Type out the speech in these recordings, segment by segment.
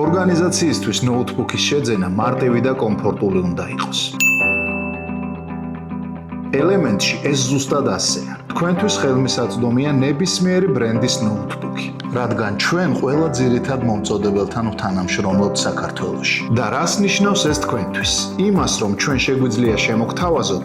ორგანიზაციისთვის ნოუთბუქის შეძენა მარტივი და კომფორტული უნდა იყოს. ელემენტში ეს ზუსტად ასეა. თქვენთვის ხელმისაწვდომია ნებისმიერი ბრენდის ნოუთბუქი, რადგან ჩვენ ყველა ძირითად მომწოდებელთან ვთანამშრომლობთ საქართველოში. და რას ნიშნავს ეს თქვენთვის? იმას, რომ ჩვენ შეგვიძლია შემოგთავაზოთ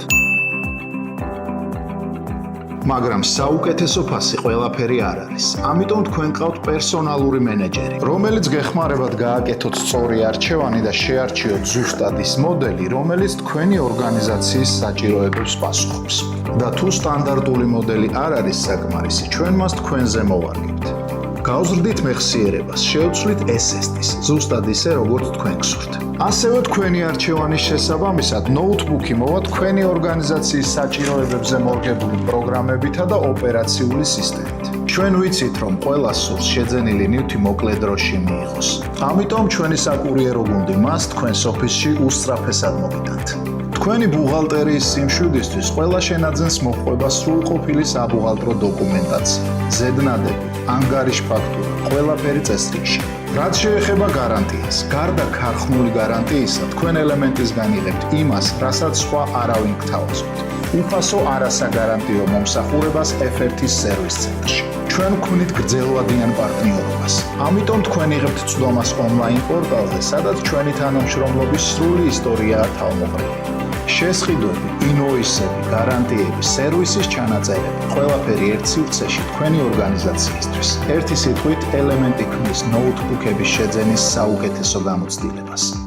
მაგრამ საუკეთესო ფასი ყველაფერი არ არის. ამიტომ თქვენ ყავთ პერსონალური მენეჯერი, რომელიც გეხმარებათ გააკეთოთ სწორი არჩევანი და შეარჩიოთ ზუსტად ის მოდელი, რომელიც თქვენი ორგანიზაციის საჭიროებებს პასუხობს. და თუ სტანდარტული მოდელი არ არის საკმარისი, ჩვენ მას თქვენზე მოვარგებთ. გავზრდით მეხსიერებას, შევცვლით SSD-ს, ზუსტად ისე, როგორც თქვენ გსურთ. ასევე თქვენი არჩევანის შესაბამისად, ნოუთბუქი მოვა თქვენი ორგანიზაციის საჭიროებებზე მორგებული პროგრამებითა და ოპერაციული სისტემით. ჩვენ ვიცით, რომ ყველას სურს შეძენილი ნივთი მოკლე დროში მიიღოს. ამიტომ ჩვენი საკურიერო გუნდი მას თქვენს ოფისში უსწრაფესად მოგიტანთ. თქვენი ბუღალტერიის სიმშვიდისთვის ყველა შენაძენს მოჰყვება სრულყოფილი საბუღალტრო დოკუმენტაცია, ზედნადები, ანგარიშ ფაქტურა, ყველაფერი წესრიგში. რაც შეეხება გარანტიას, გარდა ქარხნული გარანტიისა, თქვენ ელემენტის განიღებთ იმას, რასაც სხვა არავინ გთავაზობთ. უფასო არასაგარანტიო მომსახურებას F1-ის სერვის ცენტრში. ჩვენ ვქმნით გრძელვადიან პარტნიორობას. ამიტომ თქვენ იღებთ წვდომას ონლაინ პორტალზე, სადაც ჩვენი თანამშრომლობის სრული ისტორიაა თავმოყრილი. შესყიდვები, ინვოისები, გარანტიები, სერვისის ჩანაწერები, ყველაფერი ერთ სივრცეში თქვენი ორგანიზაციისთვის. ერთი სიტყვით ელემენტი ქმნის ნოუთბუქების შეძენის საუკეთესო გამოცდილებას.